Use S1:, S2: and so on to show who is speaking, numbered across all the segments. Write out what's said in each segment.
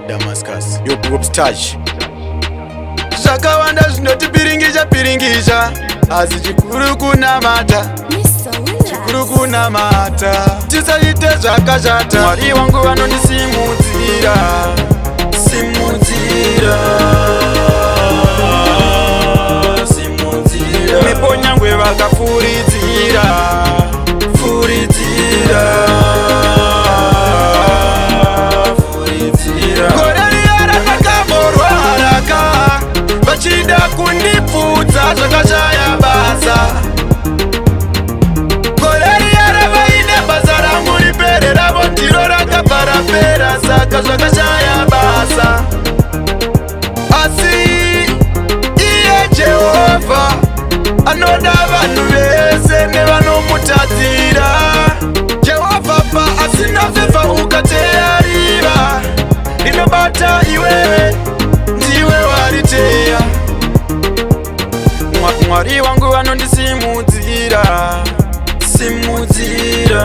S1: Damascus, yo group stage.
S2: Zvakawanda zvinotipiringisha asi chikuru kunamata, chikuru kunamata. Tisaite zvakashata. Mwari wangu vanondisimudzira, simudzira, simudzira. Mhepo nyangwe vakafuridzira, furidzira, furidzira. Gore riya rakakamborwaraka vachida kundipfudza zvakashaya basa. Gore riya ravaine basa rangu ripere ravo ndiro rakabva rapera, saka zvakashaya basa. Asi iye Jehovha anoda vanhu vese nevanomutadzira. Jehovha pa asina vhevha ukateyarira, rinobata iwewe, ndiwe wariteya. Mwari wangu vanondisimudzira, simudzira,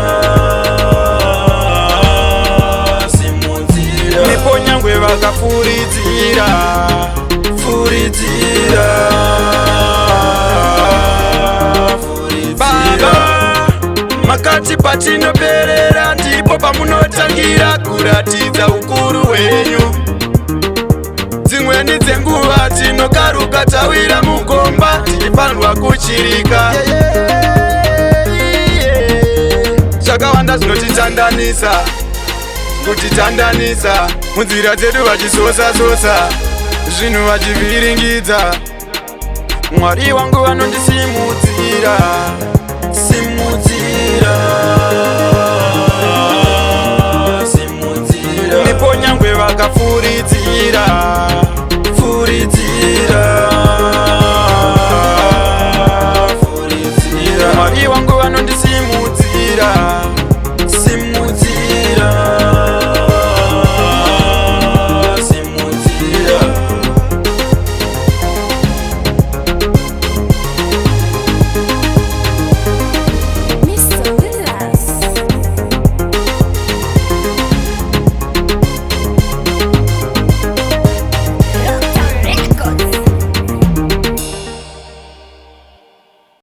S2: simudzira. Mhepo nyangwe vakafuridzira, furidzira, furidzira. Baba, makati patinoperera ndipo pamunotangira kuratidza ukuru hwenyu. Dzimweni dzenguva tinokaruka tawira mugomba tichifanirwa kuchirika. Zvakawanda zvinotitandanisa, kutitandanisa munzira dzedu vachisosa-sosa, zvinhu vachiviringidza. Mwari wangu vanondisimudzira.